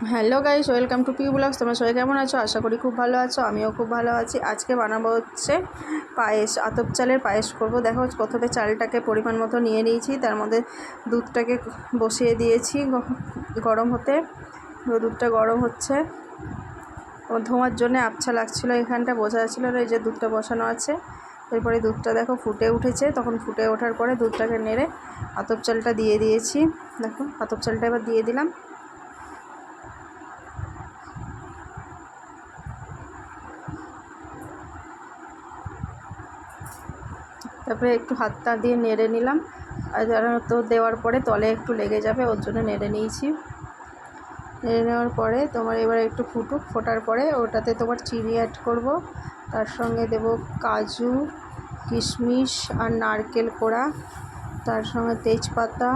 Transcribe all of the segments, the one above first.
Hello guys, welcome to Piu blogs. তোমরা সবাই কেমন আছো? আশা করি খুব ভালো আছো। আমিও খুব ভালো আছি। আজকে বানাবো হচ্ছে পায়েস, আতপ চালের পায়েস করব। দেখো, প্রথমে চালটাকে পরিমাণ মতো নিয়ে নিয়েছি, তার মধ্যে দুধটাকে বসিয়ে দিয়েছি গরম হতে। দুধটা গরম হচ্ছে, ধোঁয়ার জন্য আবছা লাগছিলো, এখানটা বোঝা যাচ্ছিলো না। এই যে দুধটা বসানো আছে, এরপরে দুধটা দেখো ফুটে উঠেছে। তখন ফুটে ওঠার পরে দুধটাকে নেড়ে আতপ চালটা দিয়ে দিয়েছি। দেখো, আতপ চালটা এবার দিয়ে দিলাম। তারপরে একটু হাতটা দিয়ে নেড়ে নিলাম, আর তো দেওয়ার পরে তলে একটু লেগে যাবে, ওর জন্য নেড়ে নিয়েছি। নেড়ে নেওয়ার পরে তোমার এবার একটু ফোটার পরে ওটাতে তোমার চিনি অ্যাড করব, তার সঙ্গে দেব কাজু, কিশমিশ আর নারকেল কোড়া, তার সঙ্গে তেজপাতা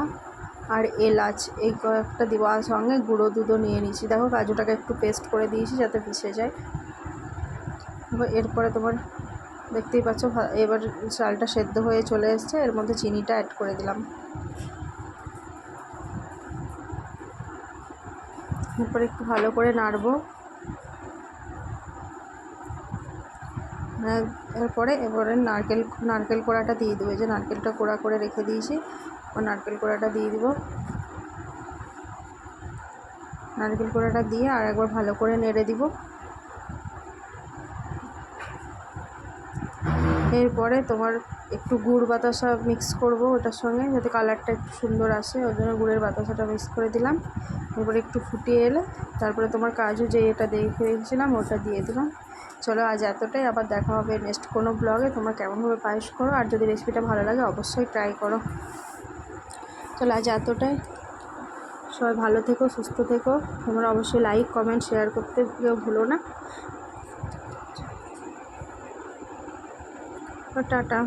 আর এলাচ, এই কয়েকটা দিব। আর সঙ্গে গুঁড়ো দুধও নিয়ে নিয়েছি। দেখো, কাজুটাকে একটু পেস্ট করে দিয়েছি যাতে পিষে যায়। এরপরে তোমার দেখতেই পাচ্ছ, এবার চালটা সেদ্ধ হয়ে চলে এসছে, এর মধ্যে চিনিটা অ্যাড করে দিলাম। এরপরে একটু ভালো করে নাড়বো। এবারে নারকেল কোড়াটা দিয়ে দেবো। যে নারকেলটা কোড়া করে রেখে দিয়েছি, ও নারকেল কোড়াটা দিয়ে দিব। নারকেল কোড়াটা দিয়ে আর একবার ভালো করে নেড়ে দিব। এরপরে তোমার একটু গুড় বাতাসা মিক্স করব ওটার সঙ্গে, যাতে কালারটা একটু সুন্দর আসে, ওই জন্য গুড়ের বাতাসাটা মিক্স করে দিলাম। এরপরে একটু ফুটিয়ে এলে তারপরে তোমার কাজু যে এটা দেখে রেখেছিলাম ওটা দিয়ে দিলাম। চলো, আজ এতটাই। আবার দেখা হবে নেক্সট কোনো ব্লগে। তোমরা কেমনভাবে পায়েস করো, আর যদি রেসিপিটা ভালো লাগে অবশ্যই ট্রাই করো। চলো, আজ এতটাই। সবাই ভালো থেকো, সুস্থ থেকো। তোমরা অবশ্যই লাইক, কমেন্ট, শেয়ার করতে কেউ ভুলো না। টাটা।